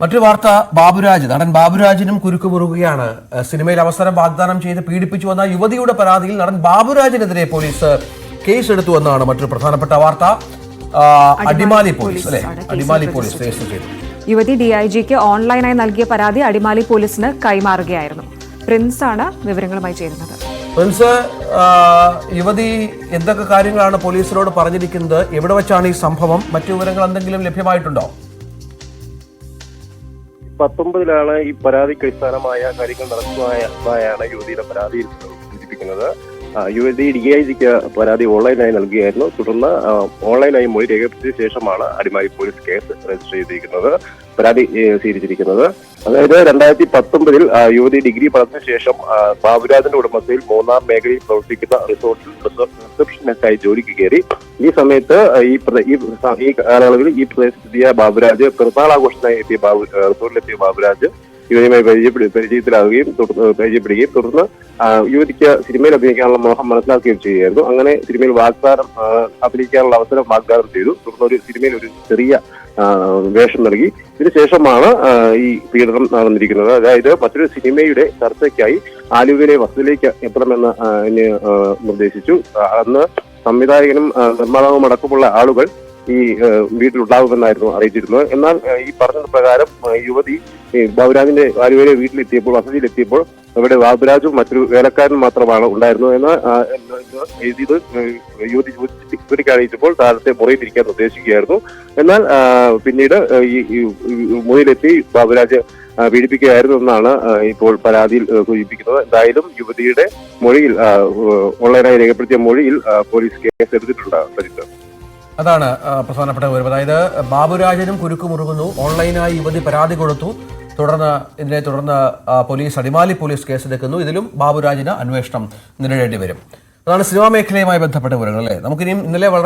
മറ്റൊരു വാർത്ത, ബാബുരാജ്, നടൻ ബാബുരാജിനും കുരുക്ക് മുറുകുകയാണ്. സിനിമയിൽ അവസരം വാഗ്ദാനം ചെയ്ത് പീഡിപ്പിച്ചു വന്ന യുവതിയുടെ പരാതിയിൽ നടൻ ബാബുരാജിനെതിരെ പോലീസ് കേസെടുത്തു എന്നാണ് മറ്റൊരു പ്രധാനപ്പെട്ട വാർത്ത. അടിമാലി പോലീസ് രജിസ്റ്റർ ചെയ്തു. യുവതി ഡിഐജിക്ക് ഓൺലൈനായി നൽകിയ പരാതി അടിമാലി പോലീസിന് കൈമാറുകയായിരുന്നു. പ്രിൻസ് ആണ് വിവരങ്ങളുമായി ചേരുന്നത്. പ്രിൻസ്, യുവതി എന്തൊക്കെ കാര്യങ്ങളാണ് പോലീസിനോട് പറഞ്ഞിരിക്കുന്നത്? എവിടെ വെച്ചാണ് ഈ സംഭവം? മറ്റു വിവരങ്ങൾ എന്തെങ്കിലും ലഭ്യമായിട്ടുണ്ടോ? 19 ഈ പരാതിക്ക് അടിസ്ഥാനമായ കാര്യങ്ങൾ നടത്തുന്നതായാണ് യുവതിയുടെ പരാതിയിൽ സൂചിപ്പിക്കുന്നത്. യുവതി ഡിഐജിക്ക് പരാതി ഓൺലൈനായി നൽകുകയായിരുന്നു. തുടർന്ന് ഓൺലൈനായി മൊഴി രേഖപ്പെടുത്തിയ ശേഷമാണ് അടിമാലി പോലീസ് കേസ് രജിസ്റ്റർ ചെയ്തിരിക്കുന്നത്, പരാതി സ്വീകരിച്ചിരിക്കുന്നത്. അതായത് 2019 യുവതി ഡിഗ്രി പഠനത്തിന് ശേഷം ബാബുരാജിന്റെ ഉടമസ്ഥയിൽ 3-ാം മേഖലയിൽ പ്രവർത്തിക്കുന്ന റിസോർട്ടിൽ റിസപ്ഷനിസ്റ്റായി ജോലിക്ക് കയറി. ഈ സമയത്ത് ഈ കാലയളവിൽ ഈ പ്രദേശത്തെത്തിയ ബാബുരാജ് പെരുന്നാൾ ആഘോഷത്തിനായി റിസോർട്ടിലെത്തിയ ബാബുരാജ് യുവതിയുമായി പരിചയപ്പെടുകയും തുടർന്ന് യുവതിക്ക് സിനിമയിൽ അഭിനയിക്കാനുള്ള മോഹം മനസ്സിലാക്കുകയും ചെയ്യുകയായിരുന്നു. അങ്ങനെ സിനിമയിൽ അഭിനയിക്കാനുള്ള അവസരം വാഗ്ദാനം ചെയ്തു. തുടർന്ന് ഒരു സിനിമയിൽ ഒരു ചെറിയ വേഷം നൽകി. ഇതിനുശേഷമാണ് ഈ പീഡനം നടന്നിരിക്കുന്നത്. അതായത് മറ്റൊരു സിനിമയുടെ ചർച്ചയ്ക്കായി ആലുവയിലെ വസതിയിലേക്ക് എത്തണമെന്ന് നിർദ്ദേശിച്ചു. അന്ന് സംവിധായകനും നിർമ്മാതാവും അടക്കമുള്ള ആളുകൾ ഈ വീട്ടിലുണ്ടാകുമെന്നായിരുന്നു അറിയിച്ചിരുന്നത്. എന്നാൽ ഈ പറഞ്ഞ പ്രകാരം യുവതി ബാബുരാജിന്റെ ആലുവയിലെ വസതിയിലെത്തിയപ്പോൾ അവിടെ ബാബുരാജും മറ്റൊരു വേലക്കാരനും മാത്രമാണ് ഉണ്ടായിരുന്നത് എന്ന് ഇത് യുവതി അറിയിച്ചപ്പോൾ താഴത്തെ മുറിയിലിരിക്കാൻ നിർദ്ദേശിക്കുകയായിരുന്നു. എന്നാൽ പിന്നീട് ഈ മുറിയിലെത്തി ബാബുരാജ് പീഡിപ്പിക്കുകയായിരുന്നു എന്നാണ് ഇപ്പോൾ പരാതിയിൽ സൂചിപ്പിക്കുന്നത്. എന്തായാലും യുവതിയുടെ മൊഴിയിൽ, ഓൺലൈനായി രേഖപ്പെടുത്തിയ മൊഴിയിൽ പോലീസ് കേസ് എടുത്തിട്ടുണ്ട്. അതാണ് പ്രധാനപ്പെട്ട വിവരം. അതായത് ബാബുരാജനും കുരുക്ക് മുറുകുന്നു. ഓൺലൈനായി യുവതി പരാതി കൊടുത്തു. ഇതിനെ തുടർന്ന് പോലീസ് അടിമാലി പോലീസ് കേസെടുക്കുന്നു. ഇതിലും ബാബുരാജിന് അന്വേഷണം നേരിടേണ്ടി വരും. അതാണ് സിനിമാ മേഖലയുമായി ബന്ധപ്പെട്ട വിവരങ്ങൾ, അല്ലേ? നമുക്കിനിയും ഇന്നലെ വളരെ